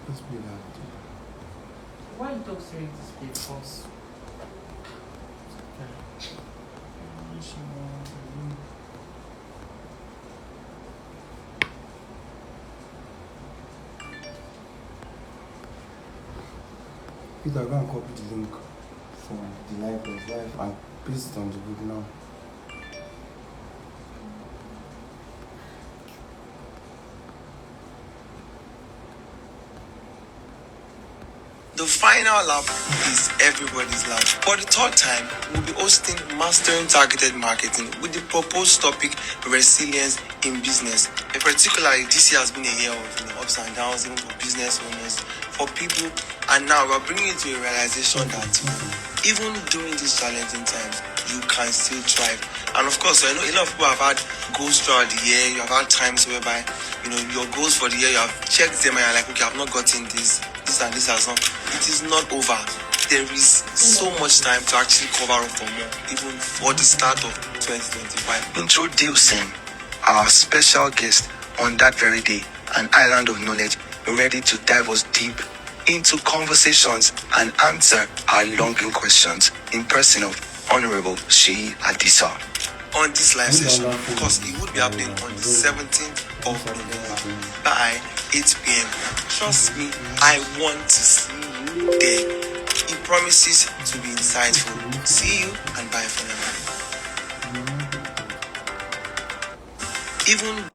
Let's play that video. Why you talk straight this play false? Peter, go and copy the link for the live and paste it on the group now. The final lap is everybody's lap. For the third time, we'll be hosting Mastering Targeted Marketing with the proposed topic Resilience in Business. In particular, this year has been a year of ups and downs, even for business owners, for people, and now we're bringing it to a realization that even during these challenging times, you can still thrive. And of course, I know a lot of people have had goals throughout the year. You have had times whereby, your goals for the year, you have checked them and you're like, okay, I've not gotten this and this has not. It is not over. There is so much time to actually cover up for more, even for the start of 2025. Introducing our special guest on that very day, an island of knowledge, ready to dive us deep into conversations and answer our longing questions in person of Hon.seyi Adisa. On this live session, because it would be happening on the 17th of November by 8 p.m. Trust me, I want to see you there. It promises to be insightful. See you and bye for now. Even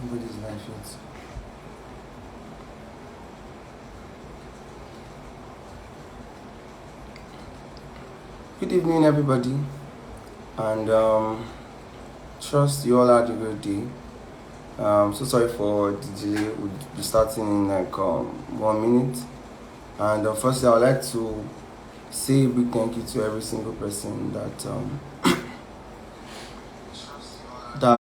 Nobody's live yet. Good evening, everybody, and trust you all had a good day. So sorry for the delay. We'll be starting in like 1 minute. And firstly, I would like to say a big thank you to every single person that that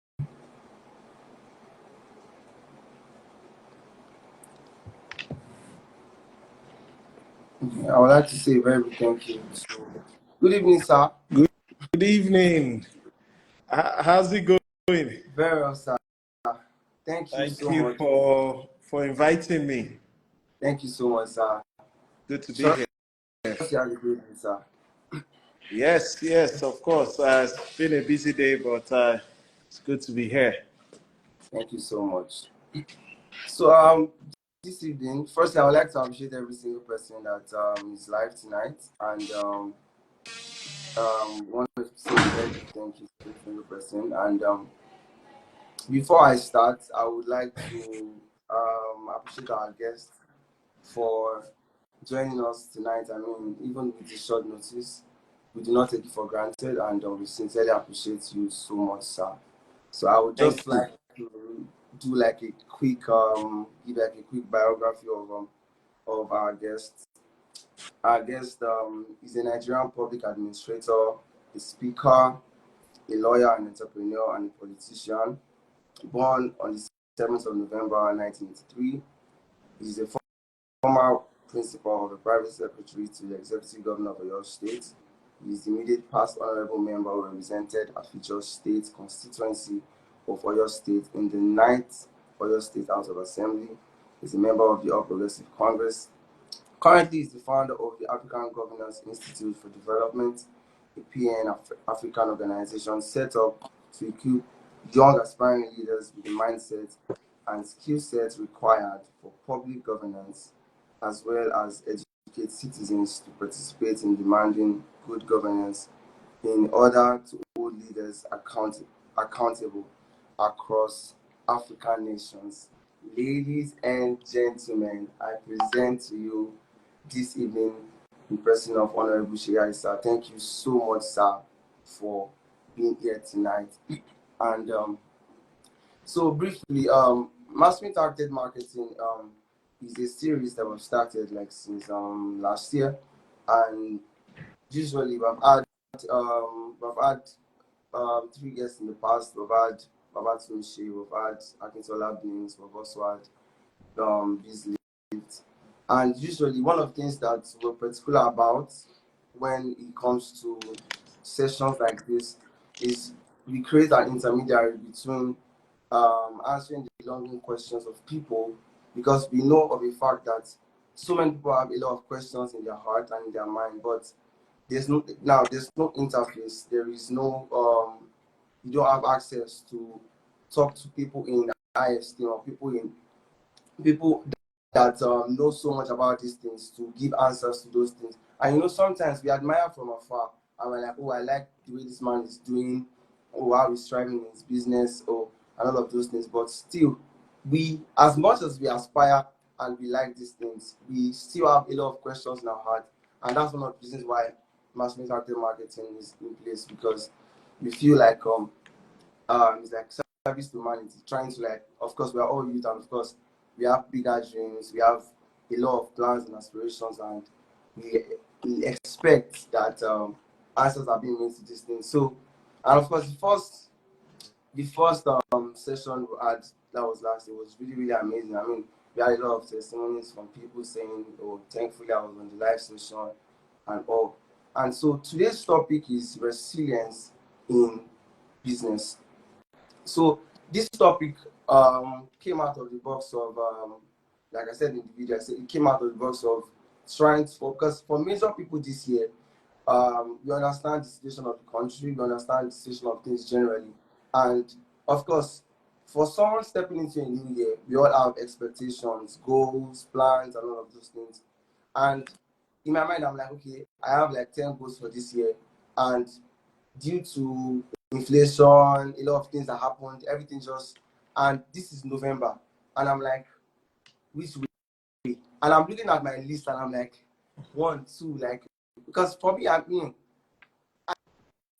I would like to say a very big thank you to. Good evening, sir. Good evening. How's it going? Very well, sir. Thank you Thank so you much. for inviting me. Thank you so much, sir. Good to be Trust here. you had a good day, sir. Yes, of course. It's been a busy day, but it's good to be here. Thank you so much. So this evening, firstly, I would like to appreciate every single person that is live tonight, and want to say a very big thank you to every single person. And Before I start, I would like to appreciate our guest for joining us tonight. I mean, even with the short notice, we do not take it for granted, and we sincerely appreciate you so much, sir. So I would Thank just you. like to do like a quick give like a quick biography of our guest. Our guest is a Nigerian public administrator, a speaker, a lawyer, an entrepreneur, and a politician. Born on the 7th of November 1983, he is a former principal of the private secretary to the executive governor of Oyo State. He is the immediate past honorable member who represented Afijo State constituency of Oyo State in the 9th Oyo State House of Assembly. He is a member of the All Progressive Congress. Currently, is the founder of the African Governance Institute for Development, a African organization set up to equip young aspiring leaders with the mindset and skill sets required for public governance, as well as educate citizens to participate in demanding good governance in order to hold leaders accountable across African nations. Ladies and gentlemen, I present to you this evening in person of Hon.seyi, sir. Thank you so much, sir, for being here tonight. And so briefly, Mass Targeted Marketing is a series that we've started like since last year, and usually we've had three guests in the past. We've had Babatunde, we've had Akintola Beans, we've also had Beasley. And usually, one of the things that we're particular about when it comes to sessions like this is we create an intermediary between answering the longing questions of people, because we know of a fact that so many people have a lot of questions in their heart and in their mind, but there's no interface. There is no you don't have access to talk to people in IST or people that know so much about these things to give answers to those things. And sometimes we admire from afar and we're like, oh, I like the way this man is doing, or how he's striving in his business, or and all of those things. But still, we, as much as we aspire and we like these things, we still have a lot of questions in our heart. And that's one of the reasons why mass marketing is in place, because we feel like it's like service to humanity, trying to, like, of course we are all youth, and of course we have bigger dreams, we have a lot of plans and aspirations, and we expect that answers are being made to these things. So, and of course the first session we had, that was last, it was really really amazing. I mean, we had a lot of testimonies from people saying, oh, thankfully I was on the live session and all. And so today's topic is resilience in business. So this topic came out of the box of, like I said in the video, I said it came out of the box of trying to focus for major people this year. We understand the situation of the country, we understand the situation of things generally, and of course, for someone stepping into a new year, we all have expectations, goals, plans, and all of those things. And in my mind, I'm like, okay, I have like 10 goals for this year, and due to inflation, a lot of things that happened, everything just, and this is November, and I'm like, which way? And I'm looking at my list, and I'm like, one, two, like, because for me, I mean,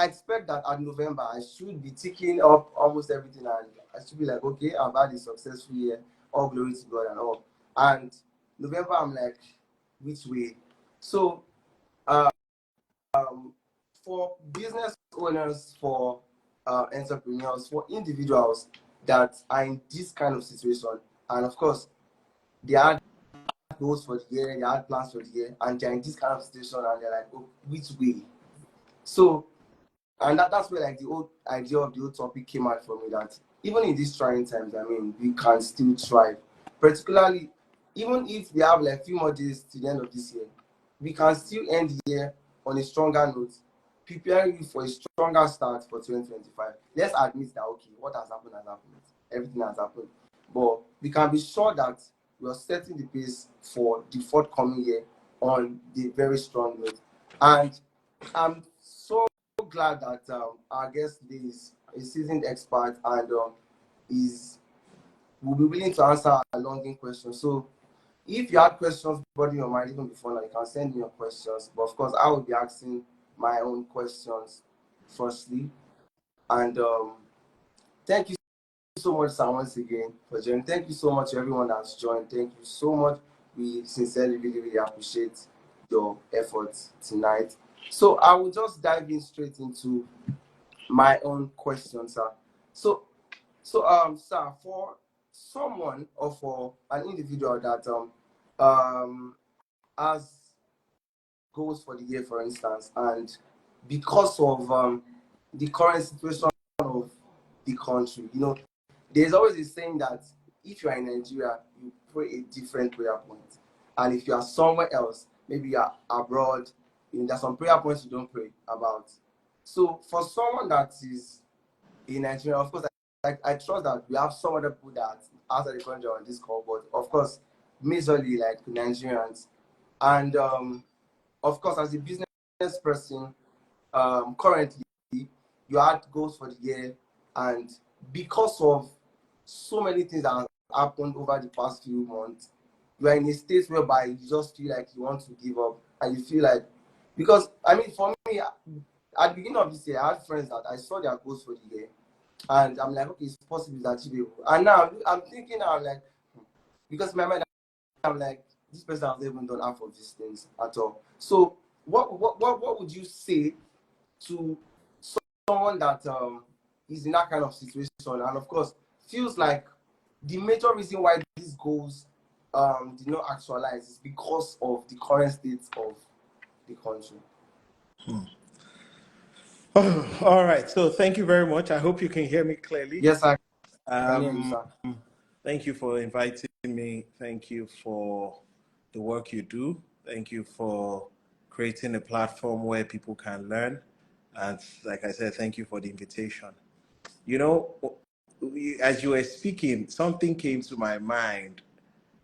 I expect that at November I should be ticking up almost everything, and I should be like, okay, I've had a successful year, all glory to God and all. And November, I'm like, which way? So, um, for business owners, for entrepreneurs, for individuals that are in this kind of situation, and of course, they had goals for the year, they had plans for the year, and they're in this kind of situation, and they're like, oh, which way? So, and that's where like the old idea of the old topic came out for me, that even in these trying times, I mean, we can still thrive. Particularly, even if we have like few more days to the end of this year, we can still end the year on a stronger note, preparing you for a stronger start for 2025. Let's admit that, okay, what has happened has happened. Everything has happened. But we can be sure that we are setting the pace for the forthcoming year on the very strong note. And I'm so glad that our guest today is a seasoned expert, and is will be willing to answer our longing questions. So if you had questions bothering your mind even before now, you can send me your questions. But of course, I will be asking my own questions firstly. And thank you so much, sir, once again for joining. Thank you so much to everyone that's joined. Thank you so much. We sincerely really, really appreciate your efforts tonight. So I will just dive in straight into my own questions, sir. So sir, for someone or for an individual that has goals for the year, for instance, and because of the current situation of the country, there's always a saying that if you are in Nigeria, you pray a different prayer point, and if you are somewhere else, maybe you are abroad, there's some prayer points you don't pray about. So for someone that is in Nigeria, of course, I trust that we have some other people that outside the country on this call, but of course, majorly like Nigerians. And of course, as a business person, currently you had goals for the year, and because of so many things that have happened over the past few months, you are in a state whereby you just feel like you want to give up, and you feel like, because I mean, for me, at the beginning of this year, I had friends that I saw their goals for the year, and I'm like, okay, it's possible, it's achievable. And now I'm thinking, I'm like, because in my mind, I'm like, this person has never done half of these things at all. So, what would you say to someone that is in that kind of situation, and of course feels like the major reason why these goals did not actualize is because of the current state of the country? All right. So thank you very much. I hope you can hear me clearly. Yes, I can hear you, Um, sir. Thank you for inviting me. Thank you for the work you do. Thank you for creating a platform where people can learn. And like I said, thank you for the invitation. You know, as you were speaking, something came to my mind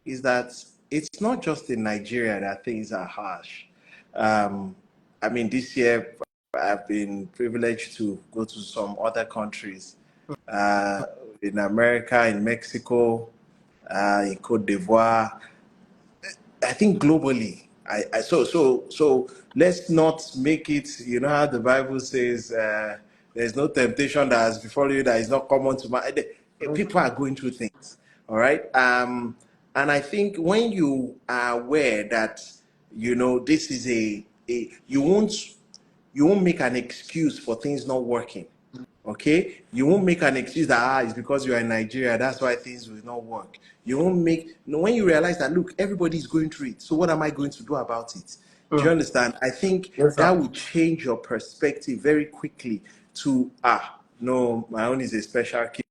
is that it's not just in Nigeria that things are harsh. Um, I mean, this year I've been privileged to go to some other countries uh, in America, in Mexico, in Cote d'Ivoire. I think globally, so let's not make it. You know how the Bible says, "There's no temptation that has before you that is not common to man." People are going through things, all right. And I think when you are aware that this is a you won't make an excuse for things not working. Okay, you won't make an excuse that it's because you are in Nigeria, that's why things will not work. You won't make when you realize that look, everybody's going through it. So what am I going to do about it? Do you Mm. understand? I think Yes, that sir. will change your perspective very quickly to no, my own is a special case.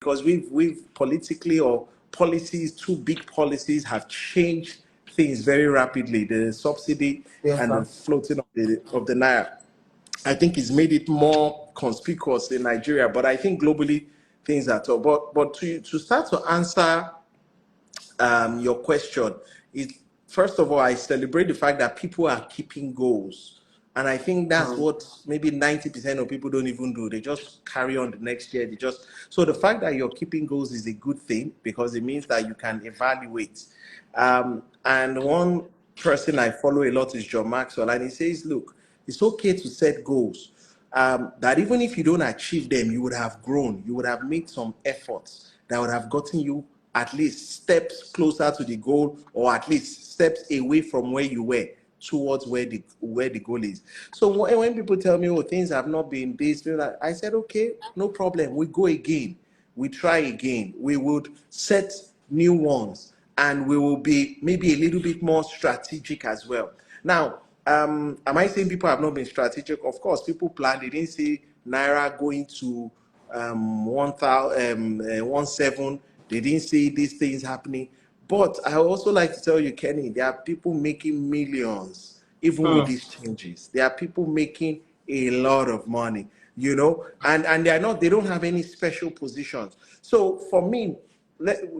Because we've politically or policies, two big policies have changed things very rapidly. The subsidy Yes, and the sir. floating of the naira. I think it's made it more conspicuous in Nigeria, but I think globally things are tough. But to start to answer your question is, first of all, I celebrate the fact that people are keeping goals. And I think that's Mm. what maybe 90% of people don't even do. They just carry on the next year. So the fact that you're keeping goals is a good thing because it means that you can evaluate. And one person I follow a lot is John Maxwell, and he says, look, it's okay to set goals. That even if you don't achieve them, you would have grown, you would have made some efforts that would have gotten you at least steps closer to the goal, or at least steps away from where you were towards where the goal is. So when people tell me, oh, things have not been this, I said, okay, no problem. We go again. We try again. We would set new ones, and we will be maybe a little bit more strategic as well. Now, am I saying people have not been strategic? Of course, people planned. They didn't see Naira going to 1,017. They didn't see these things happening. But I also like to tell you, Kenny, there are people making millions even with Mm. these changes. There are people making a lot of money, and they don't have any special positions. So for me,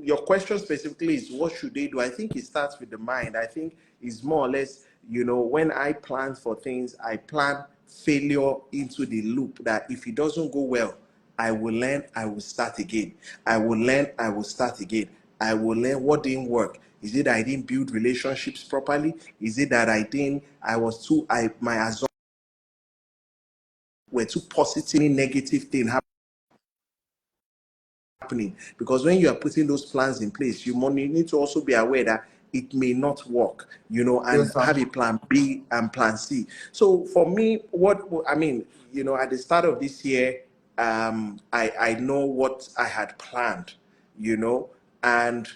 your question specifically is what should they do? I think it starts with the mind. I think it's more or less You know, when I plan for things, I plan failure into the loop that if it doesn't go well, I will learn, I will start again. I will learn, I will start again. I will learn what didn't work. Is it that I didn't build relationships properly? Is it that I was too, my assumptions were too positive, negative thing happening? Because when you are putting those plans in place, you need to also be aware that it may not work, you know, and Yes, sir. have a plan B and plan C. So for me, what I mean, you know, at the start of this year, I know what I had planned, you know, and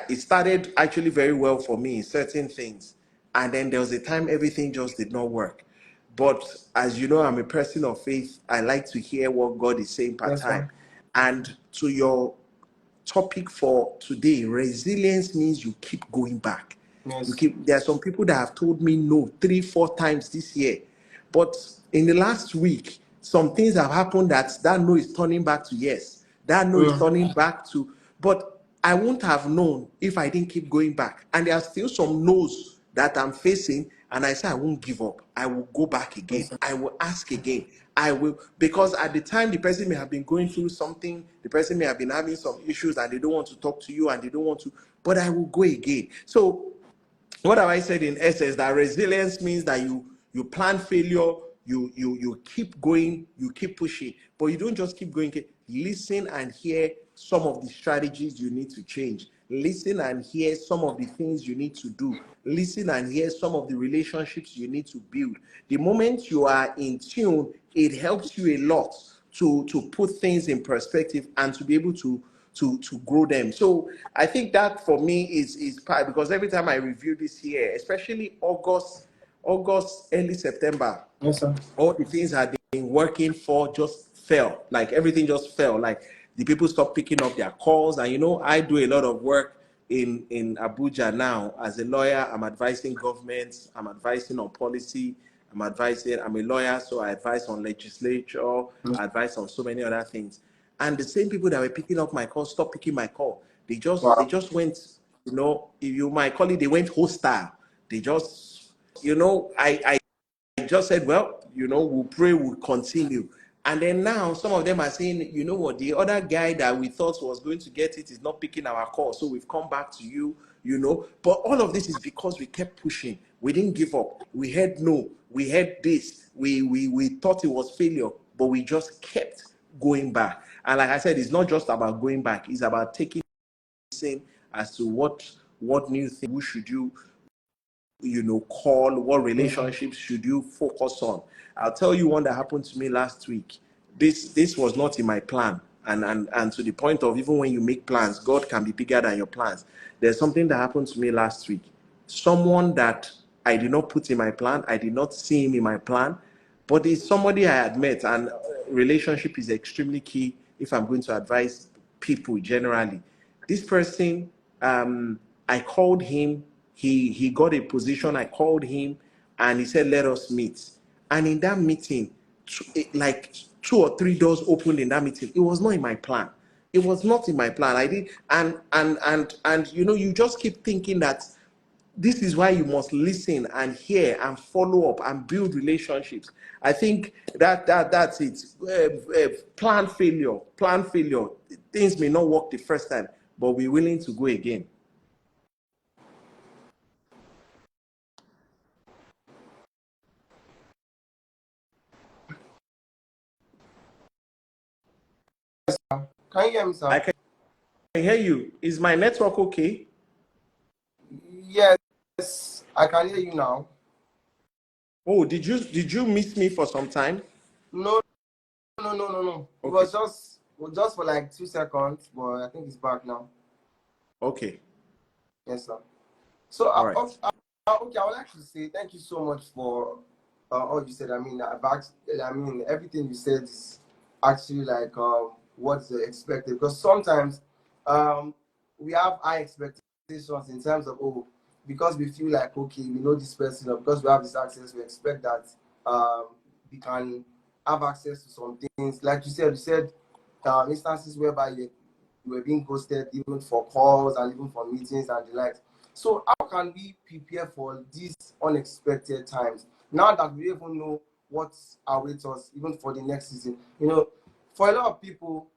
it started actually very well for me, certain things. And then there was a time everything just did not work. But as you know, I'm a person of faith. I like to hear what God is saying per Yes, time. sir. And to your topic for today, resilience means you keep going back. Yes. There are some people that have told me no 3 4 times this year, but in the last week some things have happened that no is turning back to yes, that no is Mm. turning back to, but I wouldn't have known if I didn't keep going back. And there are still some no's that I'm facing, and I say I won't give up. I will go back Yes, again. sir. I will ask again. I will, because at the time the person may have been going through something, the person may have been having some issues and they don't want to talk to you and they don't want to, but I will go again. So what have I said in essence? That resilience means that you plan failure, you keep going, you keep pushing, but you don't just keep going. Listen and hear some of the strategies you need to change. Listen and hear some of the things you need to do. Listen and hear some of the relationships you need to build. The moment you are in tune, it helps you a lot to put things in perspective and to be able to grow them. So I think that for me is part, because every time I review this year, especially August, early September, Yes, sir. all the things I've been working for just fell. Like everything just fell. Like the people stopped picking up their calls. And you know, I do a lot of work in Abuja now. As a lawyer, I'm advising governments, I'm advising on policy, I'm a lawyer, so I advise on legislature, Yes. I advise on so many other things. And the same people that were picking up my call stopped picking my call. They Wow. just went, you know, if you might call it, they went hostile. They just, you know, I just said, well, you know, we'll pray, we'll continue. And then now some of them are saying, you know what, the other guy that we thought was going to get it is not picking our call. So we've come back to you, you know. But all of this is because we kept pushing. We didn't give up. We had no, we had this. We thought it was failure, but we just kept going back. And like I said, it's not just about going back, it's about taking as to what new thing, who should you know, call, what Yes, sir. relationships should you focus on. I'll tell you one that happened to me last week. This was not in my plan. And to the point of, even when you make plans, God can be bigger than your plans. There's something that happened to me last week. Someone that I did not put in my plan, I did not see him in my plan, but it's somebody I had met. And relationship is extremely key if I'm going to advise people generally. This person, I called him. He got a position. I called him, and he said, "Let us meet." And in that meeting, like 2 or 3 doors opened in that meeting. It was not in my plan. It was not in my plan. I did, and you know, you just keep thinking that this is why you must listen and hear and follow up and build relationships. I think that's it. Plan failure. Things may not work the first time, but we're willing to go again. Can you hear me, sir? I can hear you. Is my network okay? Yes, I can hear you now. Oh, did you miss me for some time? No, no, no, no, no. It Okay, was just for like 2 seconds, but I think it's back now. okay, Yes, sir. So, all right. okay, I would like to say thank you so much for all you said. I mean, I mean, everything you said is actually like what's expected, because sometimes um, we have high expectations in terms of, oh, because we feel like, okay, we know this person, or because we have this access, we expect that we can have access to some things. Like you said instances whereby you were being ghosted even for calls and even for meetings and the like. So how can we prepare for these unexpected times now that we even know what awaits us even for the next season? For a lot of people,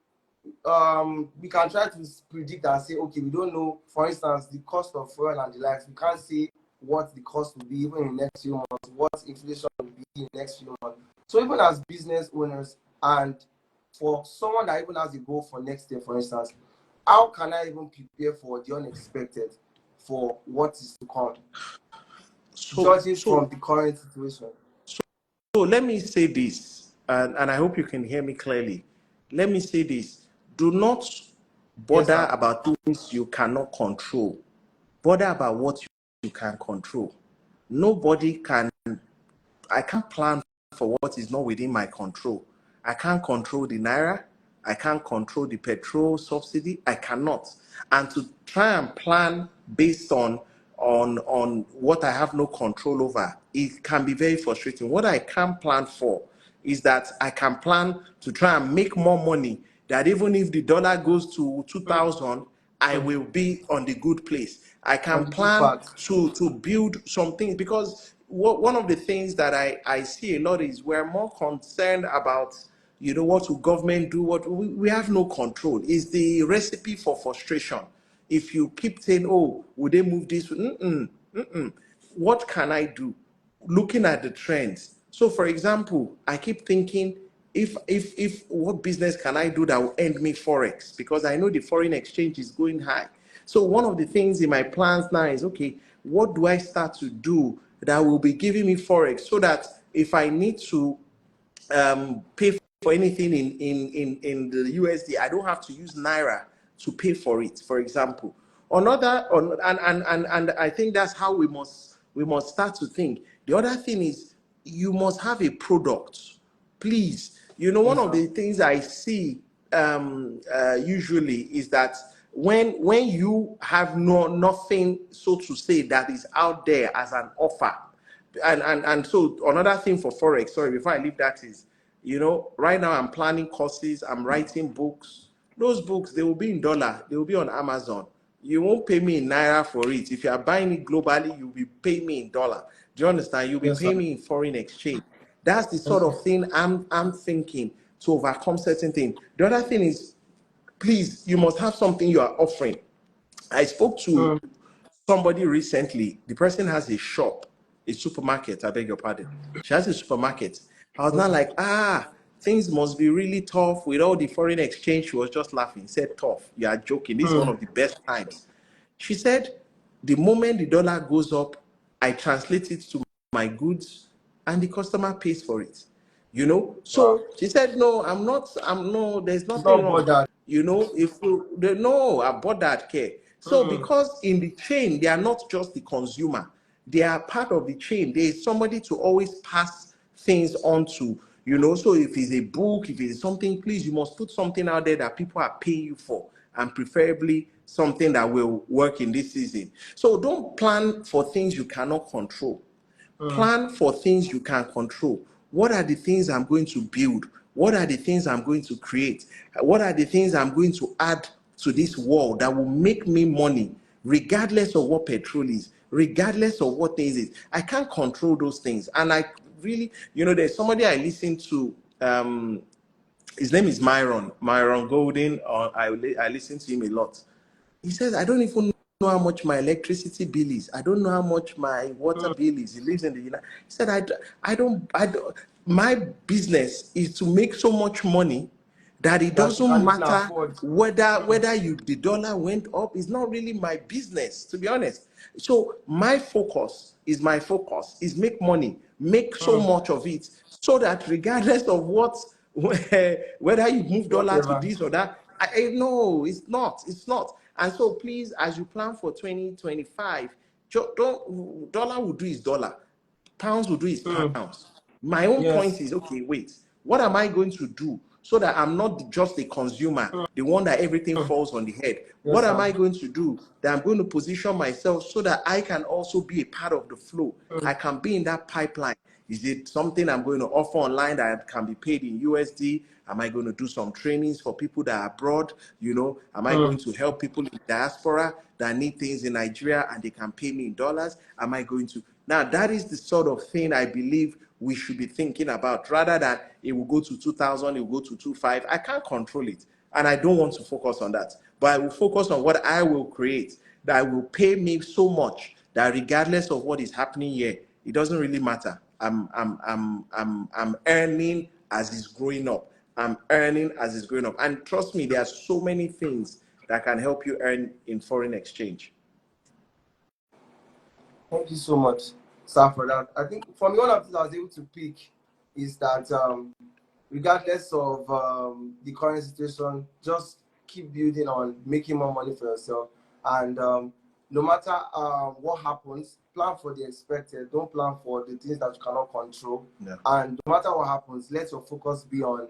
we can try to predict and say, okay, we don't know, for instance, the cost of fuel and the likes. We can't say what the cost will be even in the next few months, what inflation will be in the next few months. So even as business owners, and for someone that even has a goal for next year, for instance, how can I even prepare for the unexpected, for what is to come, So, judging so, from the current situation? so let me say this, and I hope you can hear me clearly. Let me say this. Do not Yes, bother sir. about things you cannot control. Bother about what you can control. Nobody can I can't plan for what is not within my control. I can't control the naira. I can't control the petrol subsidy. I cannot. And to try and plan based on what I have no control over, it can be very frustrating. What I can plan for is that I can plan to try and make more money. That even if the dollar goes to 2,000, I Mm. will be on the good place. I On can the good plan part. to build some things because one of the things that I see a lot is we're more concerned about what will government do, what we have no control. Is the recipe for frustration. If you keep saying, oh, would they move this? What can I do? Looking at the trends. So for example, I keep thinking, if what business can I do that will end me forex, because I know the foreign exchange is going high. So one of the things in my plans now is, okay, what do I start to do that will be giving me forex, so that if I need to pay for anything in the USD, I don't have to use Naira to pay for it, for example. And I think that's how we must start to think. The other thing is, you must have a product. Please, one Yes, of sir. the things I see usually is that when you have nothing, so to say, that is out there as an offer, and so another thing for forex, sorry, before I leave that is, right now I'm planning courses, I'm writing books. Those books, they will be in dollar, they will be on Amazon. You won't pay me in naira for it. If you are buying it globally, you'll be paying me in dollar. Do you understand? You'll be Yes, sir. paying me in foreign exchange. That's the Yes, sort sir. of thing I'm thinking to overcome certain things. The other thing is, please, you must have something you are offering. I spoke to Mm. somebody recently. The person has a shop, a supermarket. I beg your pardon. She has a supermarket. I was not Okay. like, things must be really tough with all the foreign exchange. She was just laughing. Said, tough. You are joking. This is one Mm. of the best times. She said, the moment the dollar goes up, I translate it to my goods and the customer pays for it. Wow. So she said, no, I'm no, there's It's nothing not wrong. bothered. If you they no, I bought that care. So Mm. because in the chain, they are not just the consumer, they are part of the chain. There is somebody to always pass things on to. So if it's a book, if it's something, please, you must put something out there that people are paying you for, and preferably something that will work in this season. So don't plan for things you cannot control. Mm. Plan for things you can control. What are the things I'm going to build? What are the things I'm going to create? What are the things I'm going to add to this world that will make me money, regardless of what petrol is, regardless of what things is? I can't control those things. And I really, there's somebody I listen to. His name is Myron Golden. I listen to him a lot. He says, I don't even know how much my electricity bill is. I don't know how much my water Mm. bill is. He lives in the United. He said, I don't, my business is to make so much money that it That you can doesn't even matter afford. Mm. whether the dollar went up. It's not really my business, to be honest. So my focus is make money, make so Mm. much of it, so that regardless of what, whether you move dollar to Whatever. this or that, no, it's not. And so please, as you plan for 2025, don't, dollar will do its dollar, pounds will do its Mm. pounds. My own point Yes. is, okay, wait, what am I going to do so that I'm not just a consumer, the one that everything falls on the head. Yes, What am sir. I going to do? That I'm going to position myself so that I can also be a part of the flow. I can be in that pipeline. Is it something I'm going to offer online that can be paid in USD? Am I going to do some trainings for people that are abroad? Am I going to help people in diaspora that need things in Nigeria and they can pay me in dollars? Am I going to? Now, that is the sort of thing I believe we should be thinking about, rather than it will go to 2,000, it will go to 2,500. I can't control it, and I don't want to focus on that. But I will focus on what I will create that will pay me so much that regardless of what is happening here, it doesn't really matter. I'm earning as it's growing up. I'm earning as it's growing up. And trust me, there are so many things that can help you earn in foreign exchange. Thank you so much, sir, for that. I think for me, one of the things I was able to pick is that regardless of the current situation, just keep building on making more money for yourself. And no matter what happens, plan for the expected. Don't plan for the things that you cannot control. Yeah. And no matter what happens, let your focus be on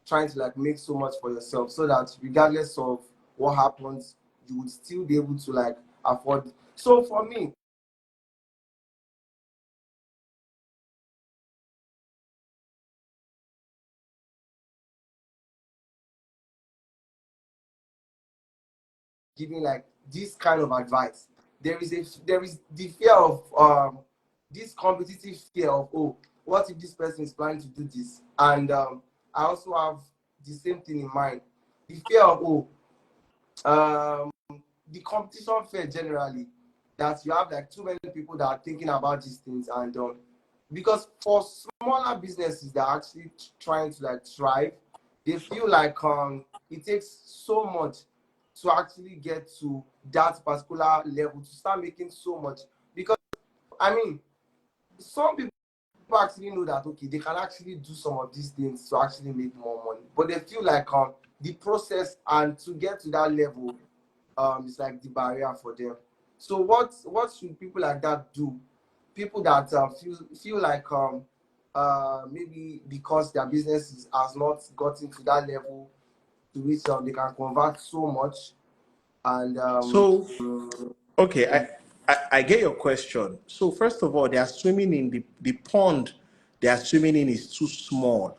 trying to like make so much for yourself, so that regardless of what happens, you would still be able to like afford. So for me, giving like this kind of advice, there is the fear of this competitive fear of, oh, what if this person is planning to do this? And I also have the same thing in mind, the fear of, oh, the competition fear generally, that you have like too many people that are thinking about these things. And because for smaller businesses that are actually trying to like thrive, they feel like it takes so much to actually get to that particular level, to start making so much. Because I mean, some people actually know that, okay, they can actually do some of these things to actually make more money, but they feel like the process and to get to that level is like the barrier for them. So what should people like that do? People that feel like maybe because their business has not gotten to that level to which they can convert so much. And So, okay, I get your question. So, first of all, they are swimming in the pond they are swimming in is too small.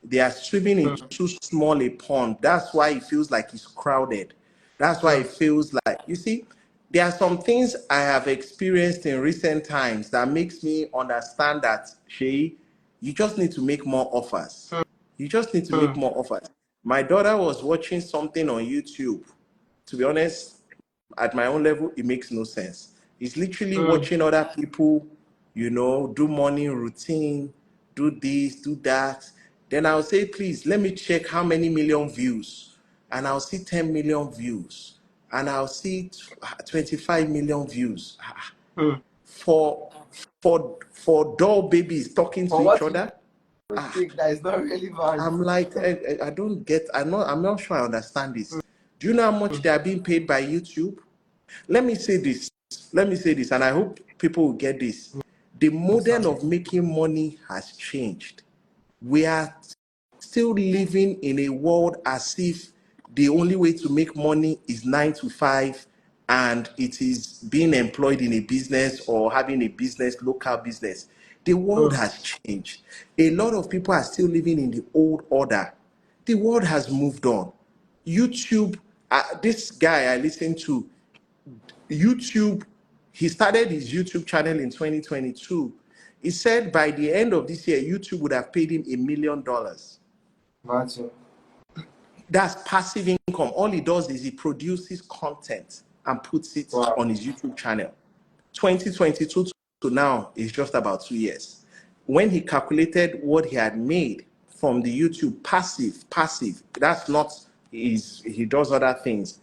They are swimming in too small a pond. That's why it feels like it's crowded. That's why it feels like, you see, there are some things I have experienced in recent times that makes me understand that, Shay, you just need to make more offers. You just need to make more offers. My daughter was watching something on YouTube. To be honest, at my own level, it makes no sense. It's literally watching other people, do morning routine, do this, do that. Then I'll say, please, let me check how many million views. And I'll see 10 million views. And I'll see 25 million views. For for doll babies talking to for each what you other. think that is not relevant. I'm like, I don't get, I'm not sure I understand this. Do you know how much they are being paid by YouTube? Let me say this. Let me say this, and I hope people will get this. The model of making money has changed. We are still living in a world as if the only way to make money is 9 to 5, and it is being employed in a business or having a business, local business. The world has changed. A lot of people are still living in the old order. The world has moved on. YouTube, this guy I listened to, YouTube, he started his YouTube channel in 2022. He said by the end of this year, YouTube would have paid him $1 million. Imagine. That's passive income. All he does is he produces content and puts it Wow. on his YouTube channel. 2022 to now is just about 2 years. When he calculated what he had made from the YouTube passive, that's not he does other things.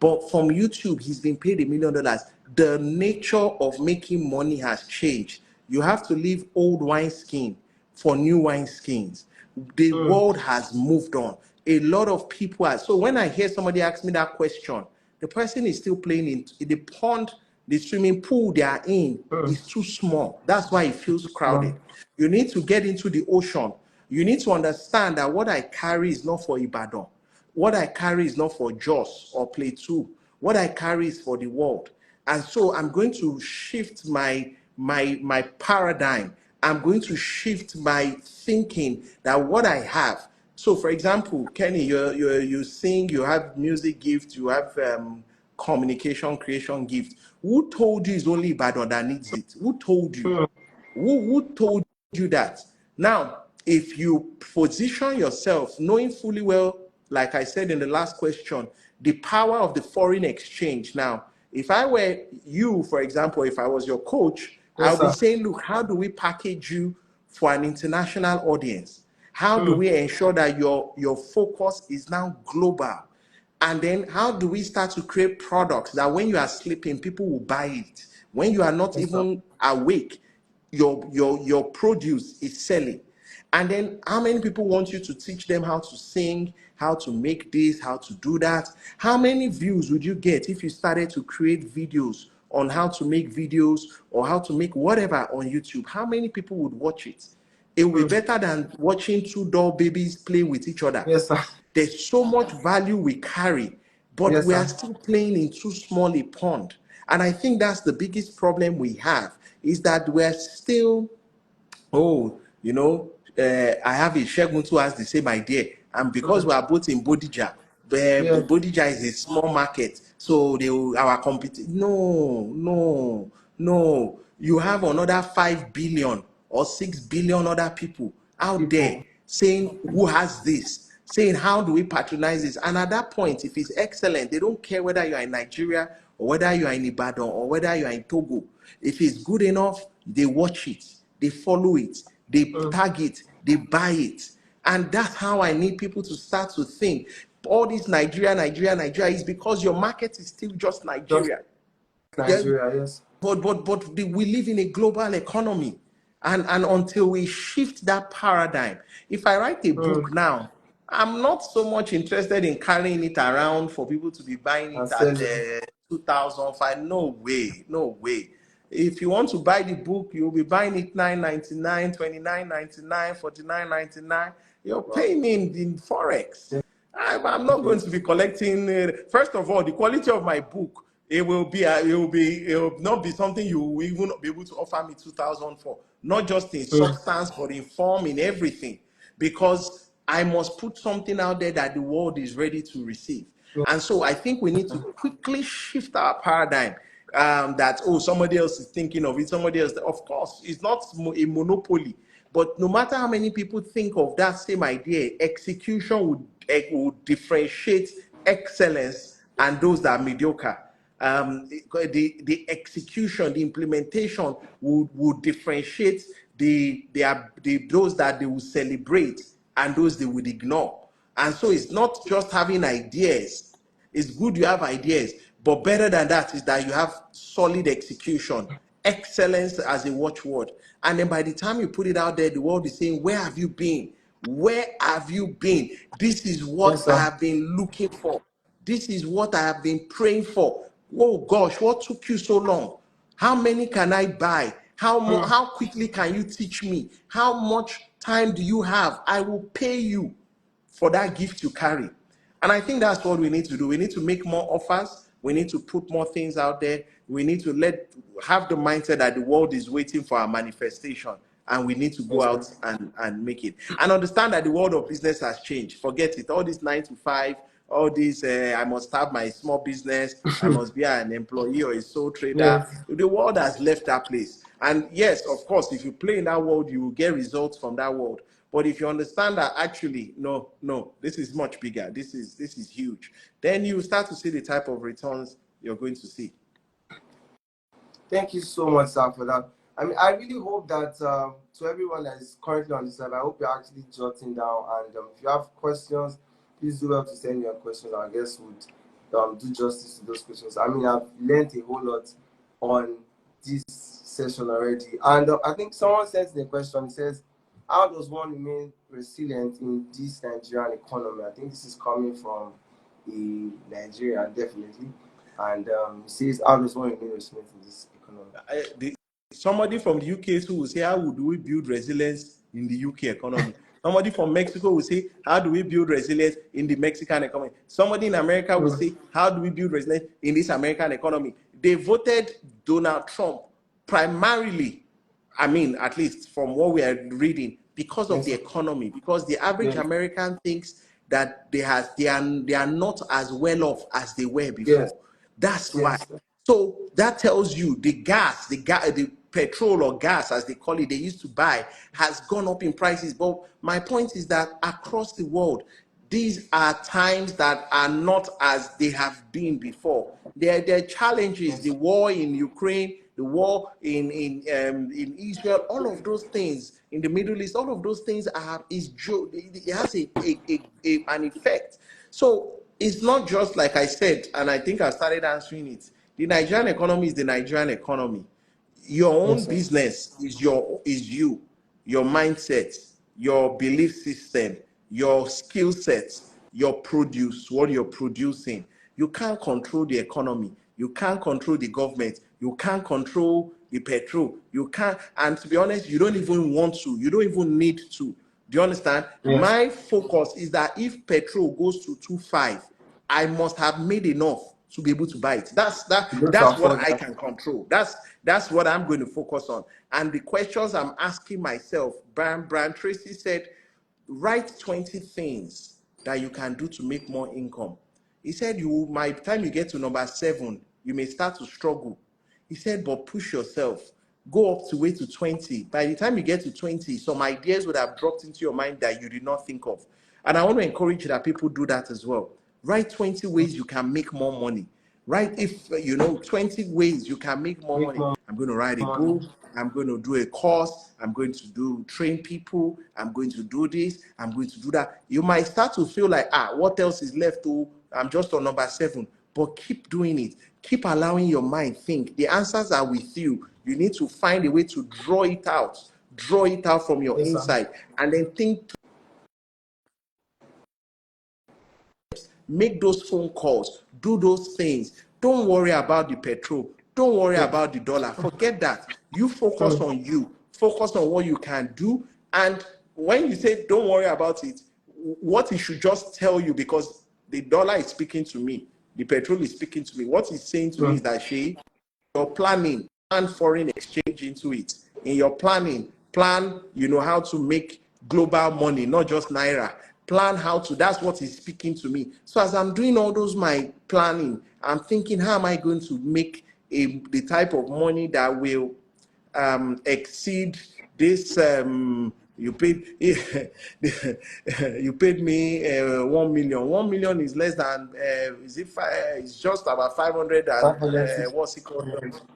But from YouTube, he's been paid $1 million. The nature of making money has changed. You have to leave old wineskin for new wineskins. The world has moved on. A lot of people are. So when I hear somebody ask me that question, the person is still playing in the pond, the swimming pool they are in is too small. That's why it feels crowded. You need to get into the ocean. You need to understand that what I carry is not for Ibadan. What I carry is not for Jos or Plateau. What I carry is for the world. And so I'm going to shift my paradigm. I'm going to shift my thinking that what I have. So, for example, Kenny, you sing, you have music gift, you have communication creation gift. Who told you it's only Ibadan that needs it? Who told you? Mm. Who told you that? Now, if you position yourself knowing fully well, like I said in the last question, the power of the foreign exchange. Now, if I were you, for example, if I was your coach, Yes, I'll be sir. saying, look, how do we package you for an international audience? How do Mm. we ensure that your focus is now global? And then how do we start to create products that when you are sleeping, people will buy it? When you are not Yes, sir. even awake, your produce is selling. And then how many people want you to teach them how to sing, how to make this, how to do that? How many views would you get if you started to create videos on how to make videos or how to make whatever on YouTube? How many people would watch it? It will be Mm. better than watching two doll babies play with each other. Yes, sir. There's so much value we carry, but Yes, we are sir. still playing in too small a pond. And I think that's the biggest problem we have, is that we're still, oh, I have a Shegun who has the same idea. And because Mm. we are both in Bodija, Yes. Bodija is a small market, so our compete. No, no, no. You have another 5 billion or 6 billion other people out there People. saying, who has this? Saying, how do we patronize this? And at that point, if it's excellent, they don't care whether you are in Nigeria or whether you are in Ibadan or whether you are in Togo. If it's good enough, they watch it, they follow it, they Mm. tag it, they buy it. And that's how I need people to start to think. All this Nigeria is because your market is still just Just Nigeria. There, Nigeria. Yes. we live in a global economy, and until we shift that paradigm, if I write a book Mm. now, I'm not so much interested in carrying it around for people to be buying And it at selling. 2005. No way, no way. If you want to buy the book, you'll be buying it 9.99, 29.99, 49.99. You're Wow. paying me in forex. Yes. I'm not going to be collecting. First of all, the quality of my book, it will not be something you will even be able to offer me 2,000 for. Not just in Mm. substance, but in form, in everything, because I must put something out there that the world is ready to receive. And so I think we need to quickly shift our paradigm. That, oh, somebody else is thinking of it, somebody else. Of course, it's not a monopoly. But no matter how many people think of that same idea, execution would differentiate excellence and those that are mediocre. The execution, the implementation would differentiate those that they will celebrate and those they would ignore. And so it's not just having ideas. It's good you have ideas, but better than that is that you have solid execution, excellence as a watchword. And then by the time you put it out there, the world is saying, where have you been? Where have you been? This is what Yes, I sir. have been looking for. This is what I have been praying for. Oh gosh, what took you so long? How many can I buy? Mm. How quickly can you teach me? How much time do you have? I will pay you for that gift you carry. And I think that's what we need to do. We need to make more offers. We need to put more things out there. We need to have the mindset that the world is waiting for our manifestation, and we need to go Yes, out sir. and make it. And understand that the world of business has changed. Forget it. All this 9 to 5, all this, I must have my small business, I must be an employee or a sole trader. Yes. The world has left that place. And yes, of course, if you play in that world, you will get results from that world. But if you understand that actually, no, no, this is much bigger, this is huge, then you start to see the type of returns you're going to see. Thank you so much, sir, for that. I mean, I really hope that to everyone that is currently on this live, I hope you're actually jotting down. And if you have questions, please do well to send your questions. Our guests would do justice to those questions. I mean, I've learned a whole lot on this session already. And I think someone sent the question. It says, how does one remain resilient in this Nigerian economy? I think this is coming from a Nigerian, definitely. And it says, how does one remain resilient in this economy? Somebody from the UK who will say, how would we build resilience in the UK economy? Somebody from Mexico will say, how do we build resilience in the Mexican economy? Somebody in America will say, how do we build resilience in this American economy? They voted Donald Trump primarily, I mean, at least from what we are reading, because of Yes, the sir. economy, because the average Yes. American thinks that they are not as well off as they were Yes. before. That's why. Yes. Sir. So that tells you the petrol or gas, as they call it, they used to buy, has gone up in prices. But my point is that across the world, these are times that are not as they have been before. There are challenges, Yes. the war in Ukraine, the war in Israel, all of those things in the Middle East, all of those things it has an effect. So it's not just like I said, and I think I started answering it. The Nigerian economy is the Nigerian economy. Your own Yes, sir. business is you, your mindset, your belief system, your skill sets, your produce, what you're producing. You can't control the economy. You can't control the government. You can't control the petrol. You can't, and to be honest, you don't even want to. You don't even need to. Do you understand? Yes. My focus is that if petrol goes to 2.5, I must have made enough to be able to buy it. That's that. You to That's what afford I that. can control. That's what I'm going to focus on. And the questions I'm asking myself, Brian Tracy said, write 20 things that you can do to make more income. He said, by the time you get to number 7, you may start to struggle. He said, but push yourself. Go up to way to 20. By the time you get to 20, some ideas would have dropped into your mind that you did not think of. And I want to encourage that people do that as well. Write 20 ways you can make more money. Write, if you know, 20 ways you can make more Make money. more I'm going to write a money. book. I'm going to do a course. I'm going to train people. I'm going to do this. I'm going to do that. You might start to feel like, what else is left? I'm just on number 7. But keep doing it. Keep allowing your mind think. The answers are with you. You need to find a way to draw it out. Draw it out from your Yes, sir. inside, and then think. Make those phone calls, do those things. Don't worry about the petrol. Don't worry Yes. about the dollar. Forget that. You focus True. on you. Focus on what you can do. And when you say don't worry about it, what it should just tell you, because the dollar is speaking to me, the petrol is speaking to me. What it's saying to me is True. that you're planning, plan foreign exchange into it. In your planning, plan, how to make global money, not just naira. Plan how to, that's what is speaking to me. So as I'm doing all those my planning, I'm thinking, how am I going to make the type of money that will exceed this you paid you paid me 1 million. 1 million is less than is it it's just about 500 and 560. what's it called.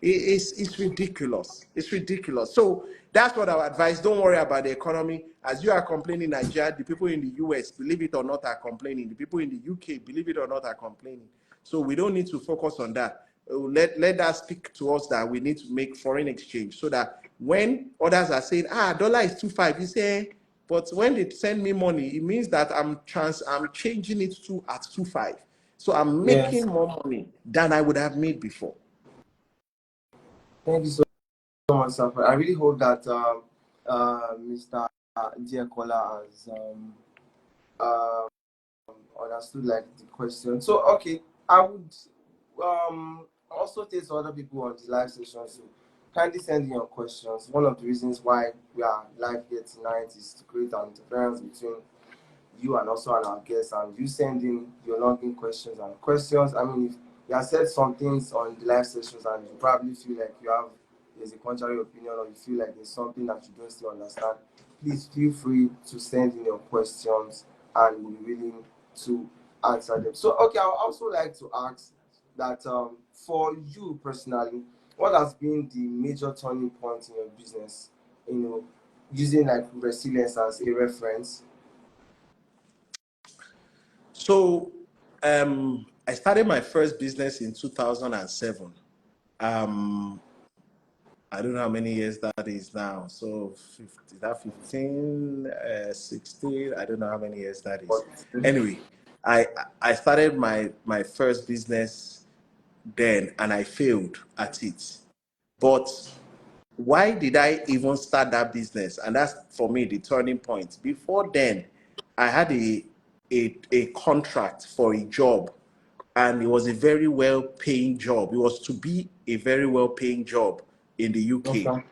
It's ridiculous. It's ridiculous. So that's what I would advise. Don't worry about the economy. As you are complaining in Nigeria, the people in the US, believe it or not, are complaining. The people in the UK, believe it or not, are complaining. So we don't need to focus on that. Let that speak to us that we need to make foreign exchange, so that when others are saying, dollar is 2.5, you say, but when they send me money, it means that I'm changing it to at 2.5. So I'm Yes. making more money than I would have made before. Thank you so much, sir. I really hope that Mr. Diakola has uh, understood like the question. So okay, I would also take other people on the live session. So kindly send in your questions. One of the reasons why we are live here tonight is to create an interference between you and also our guests, and you send in your login questions. I mean, if you have said some things on the live sessions and you probably feel like there's a contrary opinion, or you feel like there's something that you don't still understand, please feel free to send in your questions and we'll be willing to answer them. So okay, I would also like to ask that for you personally, what has been the major turning point in your business, using like resilience as a reference? So I started my first business in 2007. I don't know how many years that is now. So 50, that 15, 16, I don't know how many years that is. Anyway, I I started my first business then, and I failed at it. But why did I even start that business? And that's for me the turning point. Before then, I had a contract for a job, and it was a very well paying job. It was to be a very well paying job in the UK. Okay.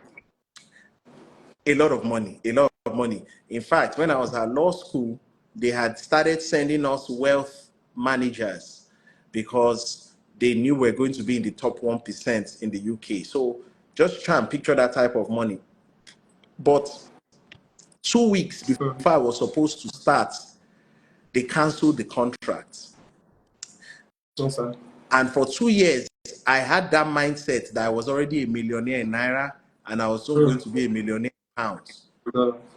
A lot of money, a lot of money. In fact, when I was at law school, they had started sending us wealth managers because they knew we are going to be in the top 1% in the UK. So just try and picture that type of money. But 2 weeks before I was supposed to start, they canceled the contract. Yes, sir. And for 2 years, I had that mindset that I was already a millionaire in Naira and I was soon going to be a millionaire in pounds.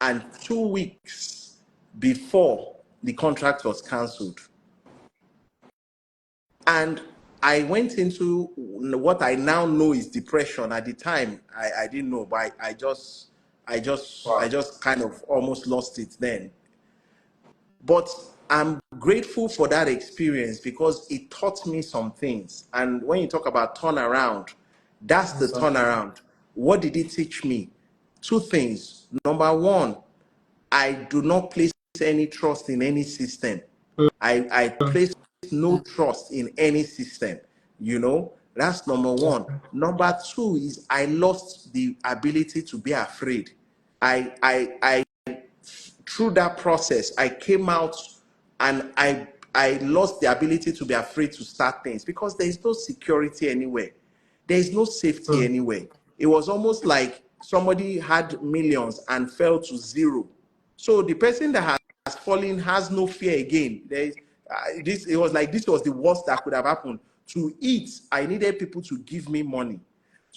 And 2 weeks before the contract was cancelled, and I went into what I now know is depression. At the time, I didn't know, but I Wow. just kind of almost lost it then. But I'm grateful for that experience because it taught me some things. And when you talk about turnaround, that's the Yes, sir. turnaround. What did it teach me? Two things. Number one, I do not place any trust in any system. I place no trust in any system. That's number Yes, one. Number two is I lost the ability to be afraid. I through that process, I came out and I lost the ability to be afraid to start things because there is no security anywhere. There is no safety anywhere. It was almost like somebody had millions and fell to zero. So the person that has fallen has no fear again. It was like this was the worst that could have happened. To eat, I needed people to give me money.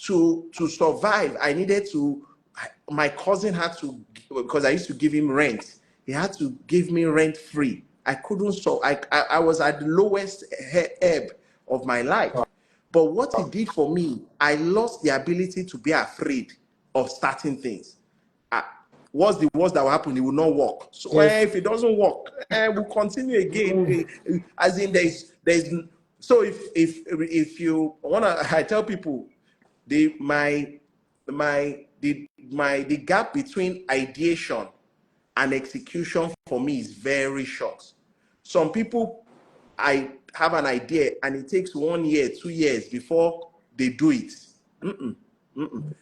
To survive, I needed to. My cousin had to, because I used to give him rent. He had to give me rent free. I couldn't. So I was at the lowest ebb of my life. But what it did for me, I lost the ability to be afraid of starting things. What's the worst that will happen? It will not work. So yes. if it doesn't work, we'll continue again. As in, there's. So if you wanna, I tell people, the gap between ideation and execution for me is very short. Some people, I have an idea and it takes 1 year, 2 years before they do it.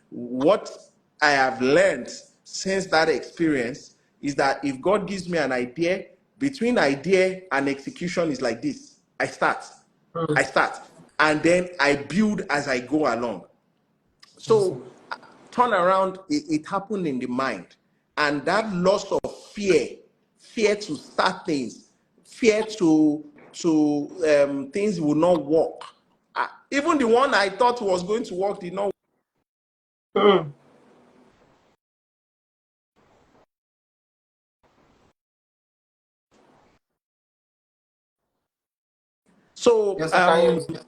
What I have learned since that experience is that if God gives me an idea, between idea and execution is like this. I start, and then I build as I go along. Yes, sir. So turnaround, it happened in the mind. And that loss of fear to start things, fear to things will not work. Even the one I thought was going to work did not. So Yes, I can hear you.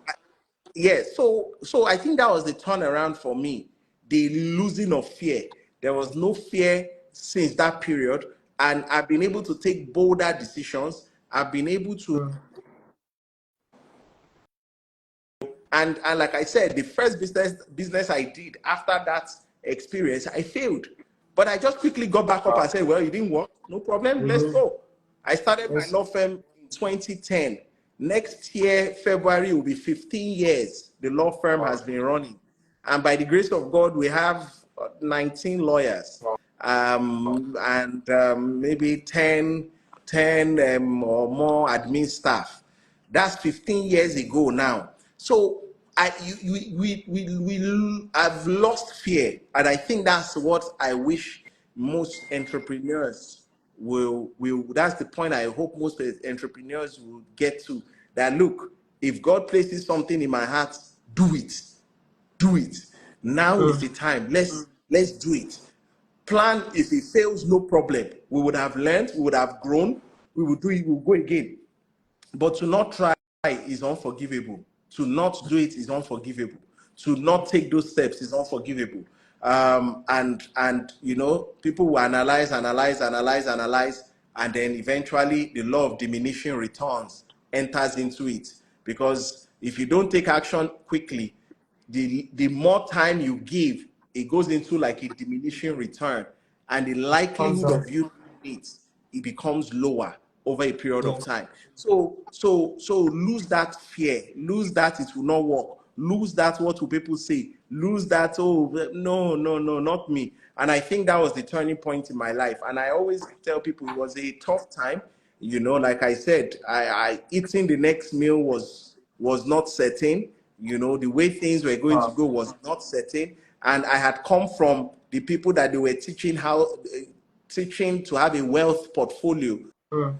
yes, so I think that was the turnaround for me, the losing of fear. There was no fear since that period, and I've been able to take bolder decisions. I've been able to. And like I said, the first business I did after that experience, I failed. But I just quickly got back up and said, well, it didn't work. No problem. Let's go. I started my Yes. law firm in 2010. Next year, February, will be 15 years the law firm has been running. And by the grace of God, we have 19 lawyers, and maybe 10 or more admin staff. That's 15 years ago now. So we have lost fear, and I think that's what I wish most entrepreneurs will. That's the point I hope most entrepreneurs will get to. That look, if God places something in my heart, do it, do it. Now is the time. Let's do it. Plan. If it fails, no problem. We would have learned. We would have grown. We will do it. We'll go again. But to not try is unforgivable. To not do it is unforgivable. To not take those steps is unforgivable. And people will analyze, and then eventually the law of diminishing returns enters into it. Because if you don't take action quickly, the more time you give it goes into like a diminishing return, and the Comes likelihood down. of you doing it becomes lower over a period of Yes. time. So lose that fear, lose that it will not work, lose that what will people say, lose that, oh no, no, no, not me. And I think that was the turning point in my life. And I always tell people it was a tough time. Like I said, I eating the next meal was not certain. The way things were going to Wow. go was not certain. And I had come from the people that they were teaching to have a wealth portfolio. Mm.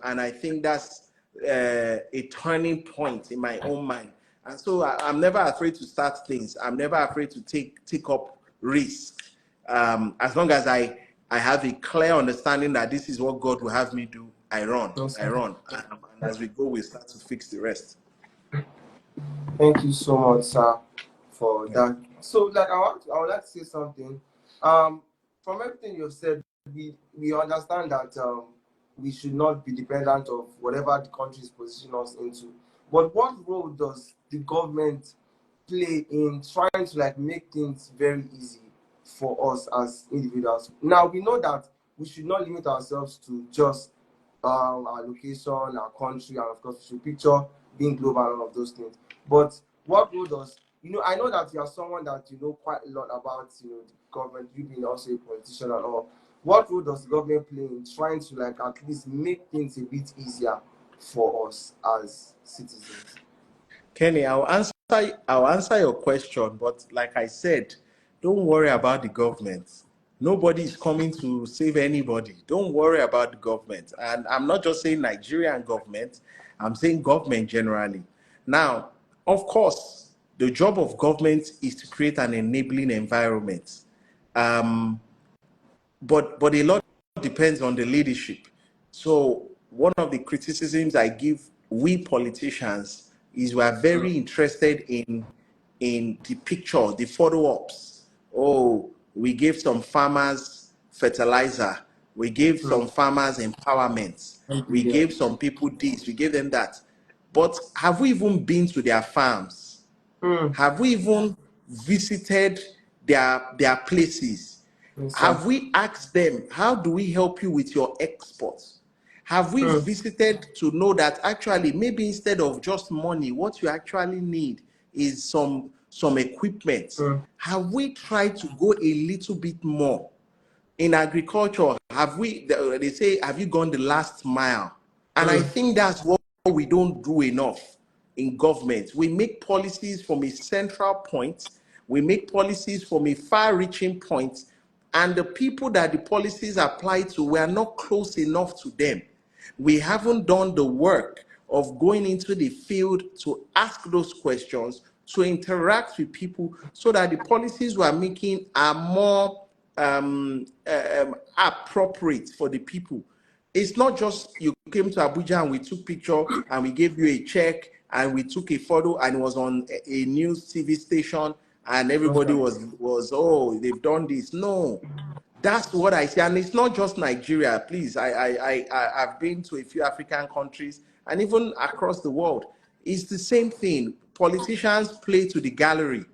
And I think that's a turning point in my own mind. And so I'm never afraid to start things. I'm never afraid to take up risks. As long as I have a clear understanding that this is what God will have me do, I run. Yes, I sir. run. And as we go, we start to fix the rest. Thank you so much, sir, for Yeah. that. So, like, I would like to say something. From everything you've said, we understand that we should not be dependent of whatever the country is positioning us into. But what role does the government play in trying to like make things very easy for us as individuals? Now we know that we should not limit ourselves to just our location, our country, and of course we should picture being global and all of those things. But what role does I know that you are someone that you know quite a lot about the government, you being also a politician and all. What role does the government play in trying to like at least make things a bit easier for us as citizens? Kenny, I'll answer your question, but like I said, don't worry about the government. Nobody is coming to save anybody. Don't worry about the government. And I'm not just saying Nigerian government, I'm saying government generally. Now, of course, the job of government is to create an enabling environment. Um, but a lot depends on the leadership. So one of the criticisms I give we politicians is we are very interested in the picture, the photo ops. Oh, we gave some farmers fertilizer, we gave Mm. some farmers empowerment, we Yeah. gave some people this, we gave them that. But have we even been to their farms? Mm. Have we even visited their places? Yes, sir. Have we asked them, how do we help you with your exports? Have we Mm. visited to know that actually maybe instead of just money, what you actually need is some equipment? Mm. Have we tried to go a little bit more? In agriculture, they say, have you gone the last mile? And I Mm. think that's what we don't do enough in government. We make policies from a central point, we make policies from a far reaching point, and the people that the policies apply to, we are not close enough to them. We haven't done the work of going into the field to ask those questions, to interact with people, so that the policies we are making are more appropriate for the people. It's not just you came to Abuja and we took picture and we gave you a check and we took a photo and it was on a news TV station and everybody Okay. was, oh, they've done this. No, that's what I say. And it's not just Nigeria, please. I've been to a few African countries and even across the world. It's the same thing. Politicians play to the gallery.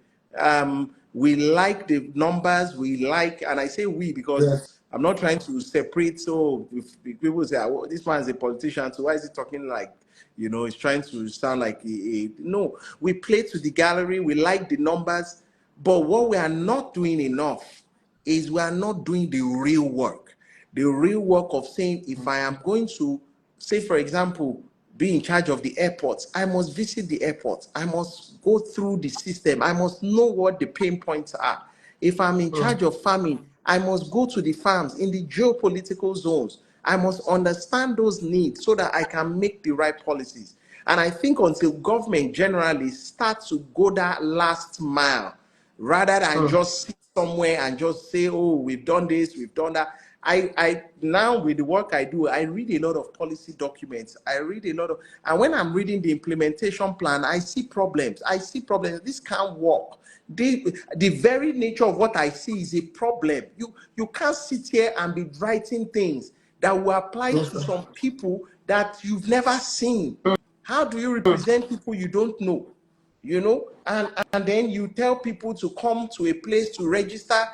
We like the numbers, and I say we because Yes. I'm not trying to separate. So if people say, oh, this man is a politician, so why is he talking like, he's trying to sound like no, we play to the gallery, we like the numbers, but what we are not doing enough is we are not doing the real work. The real work of saying, if I am going to, say, for example, be in charge of the airports, I must visit the airports. I must go through the system. I must know what the pain points are. If I'm in Mm. charge of farming, I must go to the farms in the geopolitical zones. I must understand those needs so that I can make the right policies. And I think until government generally starts to go that last mile, rather than Mm. just sit somewhere and just say, oh, we've done this, we've done that. I now with the work I do, I read a lot of policy documents. I read a lot of, and when I'm reading the implementation plan, I see problems. I see problems. This can't work. The very nature of what I see is a problem. You can't sit here and be writing things that will apply Yes, to sir. some people that you've never seen. How do you represent people you don't know? And then you tell people to come to a place to register.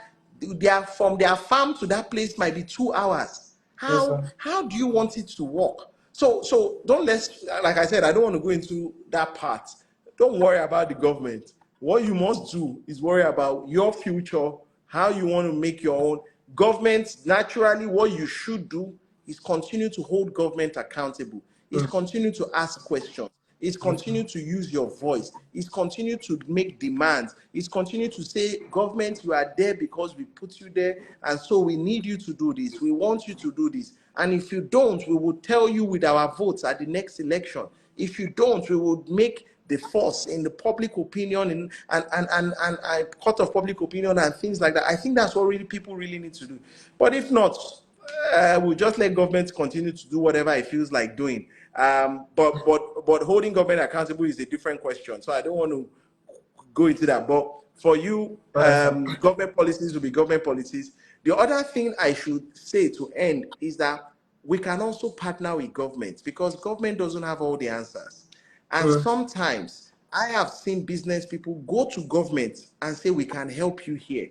From their farm to that place might be 2 hours. Yes, How do you want it to work? So don't let's, like I said, I don't want to go into that part. Don't worry about the government. What you must do is worry about your future, how you want to make your own. Government, naturally, what you should do is continue to hold government accountable, is continue to ask questions, is continue to use your voice, is continue to make demands, is continue to say, government, you are there because we put you there, and so we need you to do this, we want you to do this. And if you don't, we will tell you with our votes at the next election. If you don't, we will make the force in the public opinion and court of public opinion and things like that. I think that's what really people really need to do. But if not, we'll just let government continue to do whatever it feels like doing. But holding government accountable is a different question. So I don't want to go into that. But for you, government policies will be government policies. The other thing I should say to end is that we can also partner with government, because government doesn't have all the answers. And sometimes I have seen business people go to government and say, we can help you here.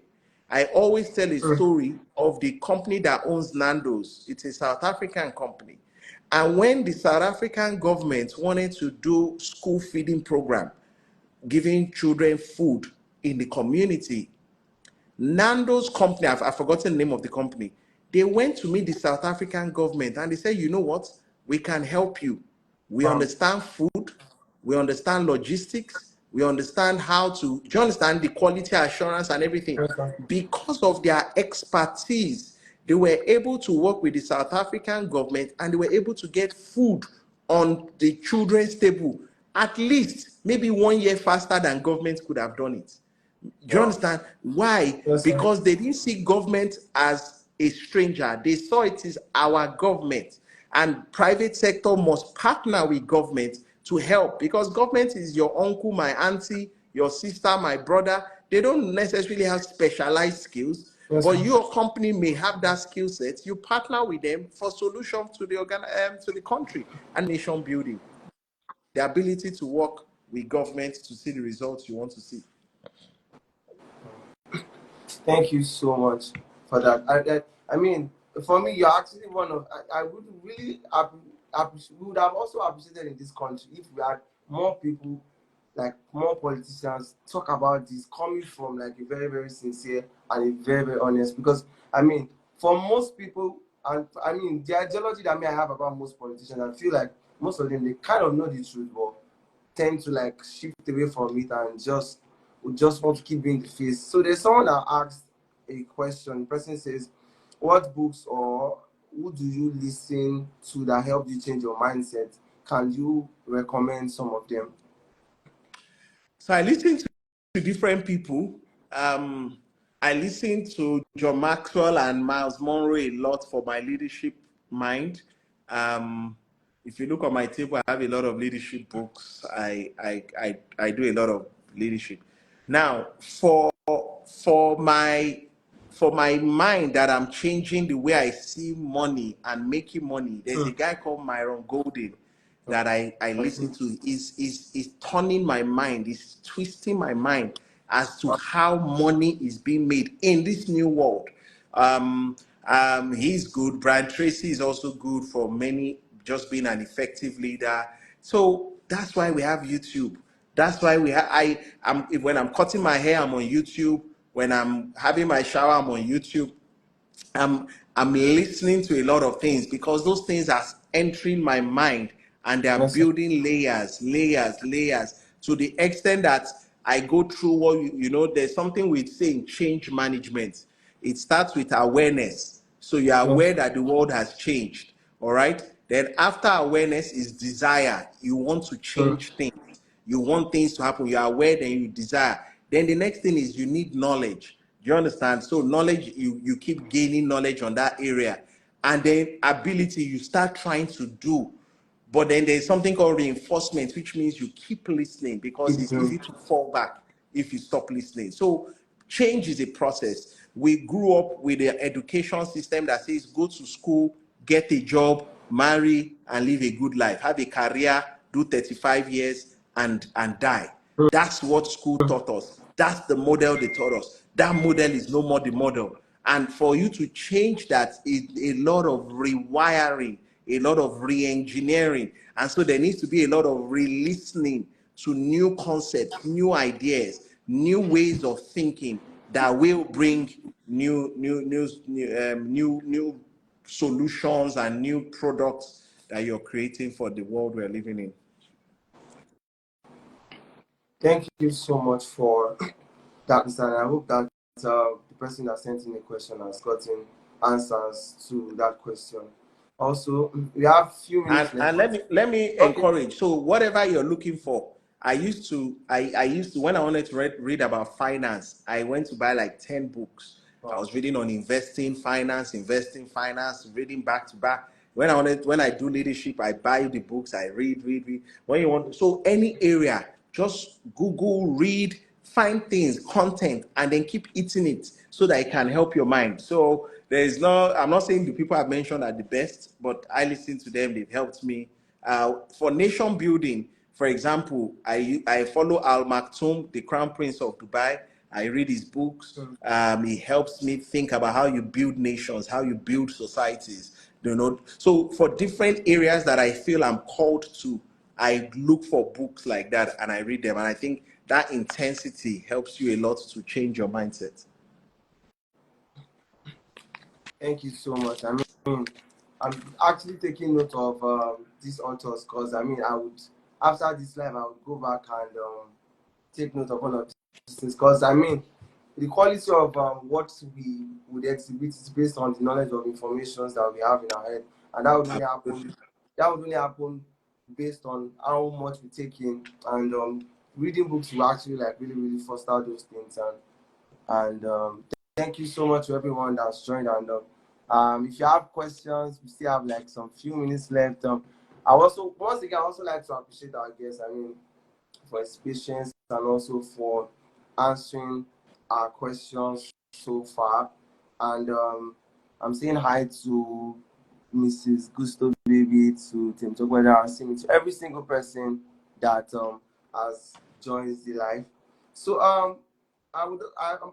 I always tell a story of the company that owns Nando's. It's a South African company. And when the South African government wanted to do school feeding program, giving children food in the community, Nando's company, I've forgotten the name of the company, they went to meet the South African government and they said, you know what, we can help you. We understand food, we understand logistics, we understand how to, do you understand the quality assurance and everything? Because of their expertise, they were able to work with the South African government and they were able to get food on the children's table, at least maybe 1 year faster than government could have done it. Do you understand? Why? Because they didn't see government as a stranger. They saw it as our government. And private sector must partner with government to help, because government is your uncle, my auntie, your sister, my brother. They don't necessarily have specialized skills, but your company may have that skill set. You partner with them for solutions to the country and nation building. The ability to work with government to see the results you want to see. Thank you so much for that. I mean, for me, you're actually one of. I would really we would have also appreciated in this country if we had more people, like more politicians, talk about this coming from like a very, very sincere and a very, very honest. Because I mean, for most people, and I mean, the ideology that I have about most politicians, I feel like most of them, they kind of know the truth, but tend to like shift away from it and just want to keep being the face. So there's someone that asked a question. The person says, what books or who do you listen to that helped you change your mindset? Can you recommend some of them? So I listen to different people. I listen to John Maxwell and Miles Monroe a lot for my leadership mind. If you look on my table, I have a lot of leadership books. I do a lot of leadership. Now, for my mind that I'm changing the way I see money and making money, there's a guy called Myron Golden that I listen to. Is turning my mind, is twisting my mind as to how money is being made in this new world. He's good. Brian Tracy is also good for many, just being an effective leader. So that's why we have YouTube. That's why when I'm cutting my hair, I'm on YouTube. When I'm having my shower, I'm on YouTube. I'm listening to a lot of things because those things are entering my mind and they are building layers to the extent that I go through what there's something we say in change management. It starts with awareness. So you're aware that the world has changed. All right. Then after awareness is desire. You want to change things. You want things to happen. You're aware, then you desire. Then the next thing is you need knowledge. Do you understand? So knowledge, you keep gaining knowledge on that area. And then ability, you start trying to do. But then there's something called reinforcement, which means you keep listening, because it's easy to fall back if you stop listening. So change is a process. We grew up with an education system that says go to school, get a job, marry, and live a good life, have a career, do 35 years, and die. That's what school taught us. That's the model they taught us. That model is no more the model. And for you to change that is a lot of rewiring, a lot of re-engineering. And so there needs to be a lot of re-listening to new concepts, new ideas, new ways of thinking that will bring new solutions and new products that you're creating for the world we're living in. Thank you so much for that, Mr. And I hope that the person that sent in the question has gotten answers to that question. Also, we have few minutes left. And let me Okay. encourage. So whatever you're looking for, I used to when I wanted to read about finance, I went to buy like 10 books. I Wow. was reading on investing finance, reading back to back. When I do leadership, I buy the books, I read. When you want, so any area, just Google, read, find things, content, and then keep eating it so that it can help your mind. So I'm not saying the people I've mentioned are the best, but I listen to them, they've helped me. For nation building, for example, I follow Al Maktoum, the Crown Prince of Dubai. I read his books. He helps me think about how you build nations, how you build societies. So for different areas that I feel I'm called to, I look for books like that and I read them. And I think that intensity helps you a lot to change your mindset. Thank you so much. I mean, I'm actually taking note of these authors because I would, after this live, I would go back and take note of all of these things because the quality of what we would exhibit is based on the knowledge of information that we have in our head, and that would only happen. That would only happen based on how much we take in, and reading books will actually like really foster those things. And thank you so much to everyone that's joined. And if you have questions, we still have like some few minutes left. I also once again I also like to appreciate our guests. For his patience and also for answering our questions so far. And I'm saying hi to Mrs. Gusto Baby, to Tim Tokweda, and to every single person that has joined the live. So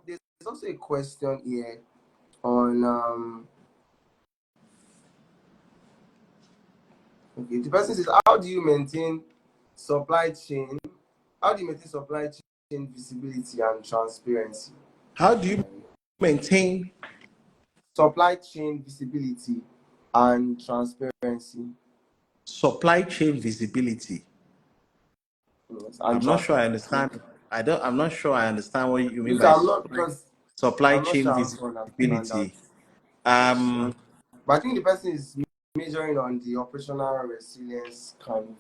there's also a question here on okay, the person says, how do you maintain supply chain supply chain visibility and transparency? How do you maintain Supply chain visibility and transparency. supply chain visibility? Yes, I'm and not sure I transparency. understand. I'm not sure I understand what you mean Because by I'm not because supply I'm not chain sure how to understand that. visibility. Yes. Um, But I think the person is measuring on the operational resilience kind of,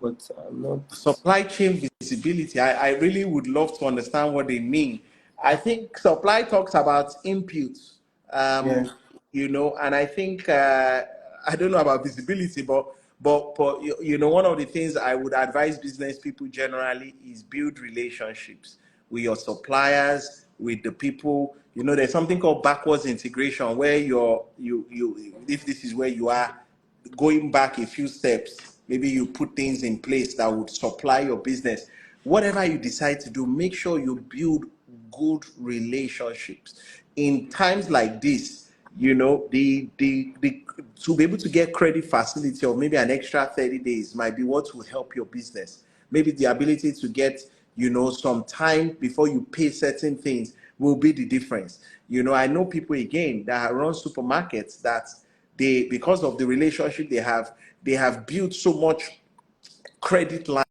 but I'm not. Supply chain visibility. I really would love to understand what they mean. I think supply talks about inputs, Yeah. and I think I don't know about visibility, but one of the things I would advise business people generally is build relationships with your suppliers, with the people. There's something called backwards integration where if this is where you are going back a few steps, maybe you put things in place that would supply your business. Whatever you decide to do, make sure you build good relationships. In times like this, the to be able to get credit facility or maybe an extra 30 days might be what will help your business. Maybe the ability to get, some time before you pay certain things will be the difference. I know people again that run supermarkets that because of the relationship they have built so much credit line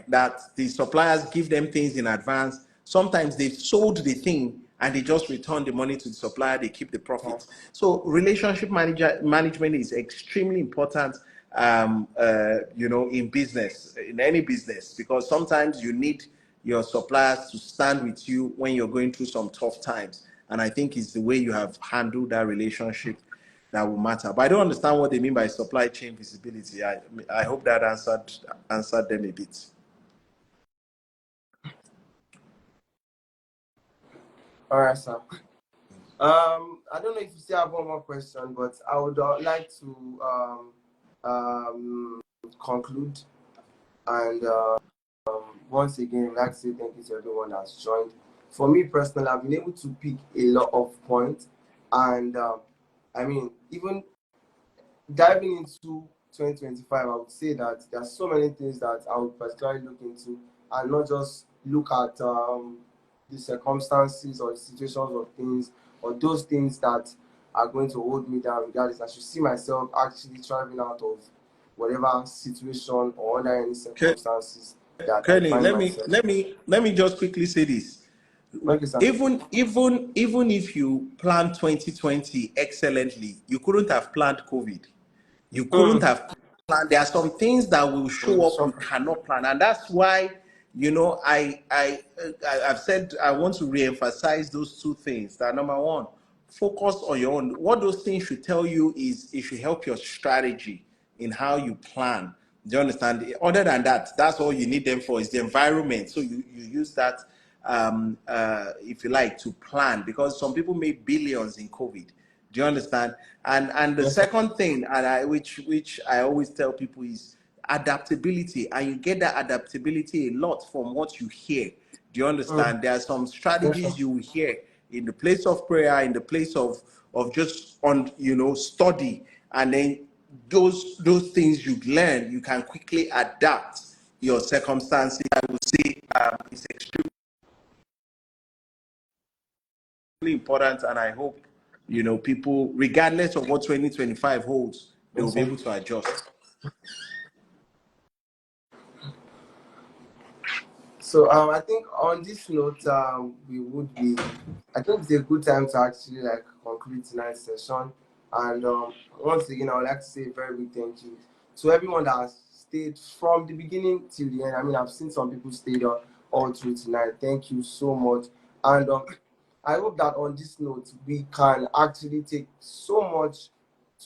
that the suppliers give them things in advance. Sometimes they've sold the thing and they just return the money to the supplier, they keep the profit. So relationship management is extremely important, in business, in any business, because sometimes you need your suppliers to stand with you when you're going through some tough times. And I think it's the way you have handled that relationship that will matter. But I don't understand what they mean by supply chain visibility. I hope that answered them a bit. All right, sir. I don't know if you still have one more question, but I would like to conclude. And once again, I'd like to say thank you to everyone that's joined. For me personally, I've been able to pick a lot of points, and I mean, even diving into 2025, I would say that there are so many things that I would particularly look into, and not just look at the circumstances or the situations of things or those things that are going to hold me down. Regardless, I should see myself actually thriving out of whatever situation or under any circumstances that I Kenny, find let me myself. let me let me just quickly say this. Okay, sir. Even if you planned 2020 excellently, you couldn't have planned COVID. You couldn't Mm. have planned. There are some things that will show up you So, cannot plan, and that's why I've said I want to reemphasize those two things. That number one, focus on your own. What those things should tell you is it should help your strategy in how you plan. Do you understand? Other than that, that's all you need them for is the environment. So you use that, if you like, to plan, because some people made billions in COVID. Do you understand? And the yes, sir. second thing, which I always tell people, is adaptability, and you get that adaptability a lot from what you hear. Do you Mm. understand? There are some Yes, sir. strategies you will hear in the place of prayer, in the place of just on study, and then those things you learn, you can quickly adapt your circumstances. I would say it's extremely important, and I hope people, regardless of what 2025 holds, they will Yes, be sir. able to adjust. So I think on this note, we would be. I think it's a good time to actually like conclude tonight's session. And once again, I would like to say a very big thank you to everyone that has stayed from the beginning till the end. I mean, I've seen some people stay all through tonight. Thank you so much. And I hope that on this note, we can actually take so much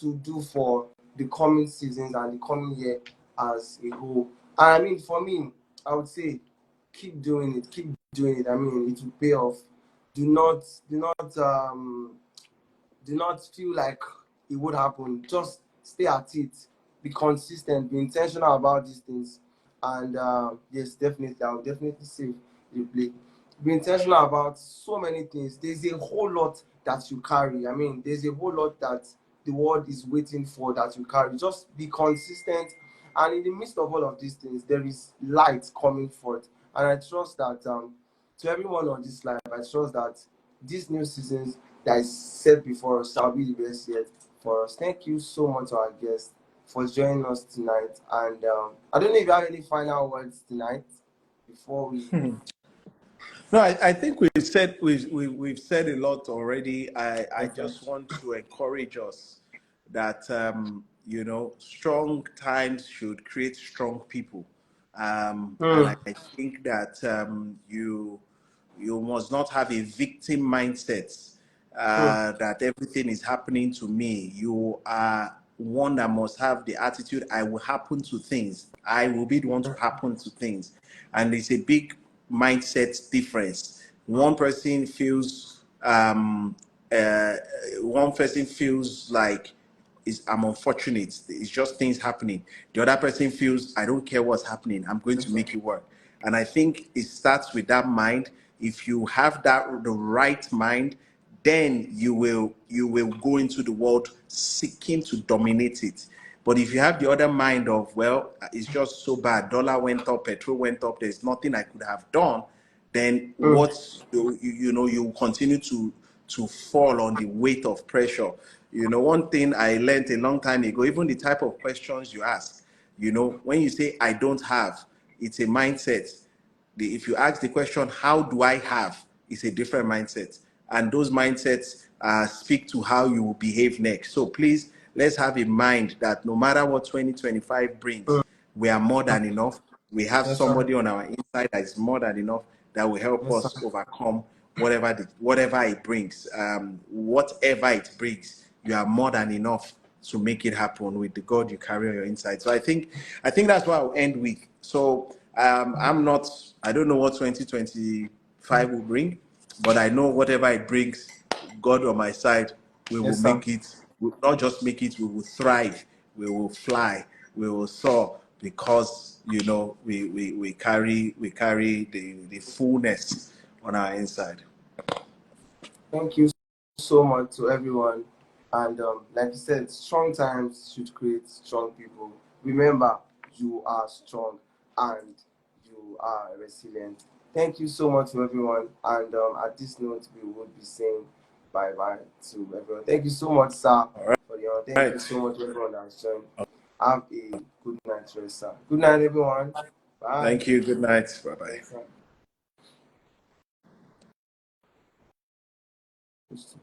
to do for the coming seasons and the coming year as a whole. And I mean, for me, I would say keep doing it, keep doing it. I mean, it will pay off. Do not feel like it would happen. Just stay at it. Be consistent. Be intentional about these things. And yes, definitely, I'll definitely say replay. Be intentional about so many things. There's a whole lot that you carry. I mean, there's a whole lot that the world is waiting for that you carry. Just be consistent. And in the midst of all of these things, there is light coming forth. And I trust that to everyone on this life, I trust that this new season that is set before us shall be the best yet for us. Thank you so much to our guest for joining us tonight. And I don't know if you have any final words tonight before we. No, I think we've said a lot already. I Okay. just want to encourage us that strong times should create strong people, and Hmm. I think that you must not have a victim mindset, Hmm. that everything is happening to me. You are one that must have the attitude, I will happen to things. I will be the one to happen to things. And it's a big mindset difference. Uh, one person feels like I'm unfortunate. It's just things happening. The other person feels, I don't care what's happening. I'm going to Yes, sir. make it work. And I think it starts with that mind. If you have the right mind, then you will go into the world seeking to dominate it. But if you have the other mind of, well, it's just so bad, dollar went up, petrol went up, there's nothing I could have done, then Hmm. what you continue to fall on the weight of pressure. One thing I learned a long time ago, even the type of questions you ask, when you say I don't have, it's a mindset. If you ask the question, how do I have, it's a different mindset. And those mindsets speak to how you will behave next. So please, let's have in mind that no matter what 2025 brings, we are more than enough. We have Yes, sir. somebody on our inside that is more than enough, that will help Yes, sir. us overcome whatever it brings. Whatever it brings, you are more than enough to make it happen with the God you carry on your inside. So I think that's what I'll end with. So I don't know what 2025 will bring, but I know whatever it brings, God on my side, we will Yes, sir. make it. We'll not just make it, we will thrive, we will fly, we will soar, because we carry the fullness on our inside. Thank you so much to everyone. And like you said, strong times should create strong people. Remember, you are strong and you are resilient. Thank you so much to everyone. And at this note, we would be saying bye bye to everyone. Thank you so much, sir, All right. for the honor. Thank you so much, everyone that has joined. Have a good night, rest, sir. Good night, everyone. Bye. Thank you. Good night. Bye bye. Thanks, sir.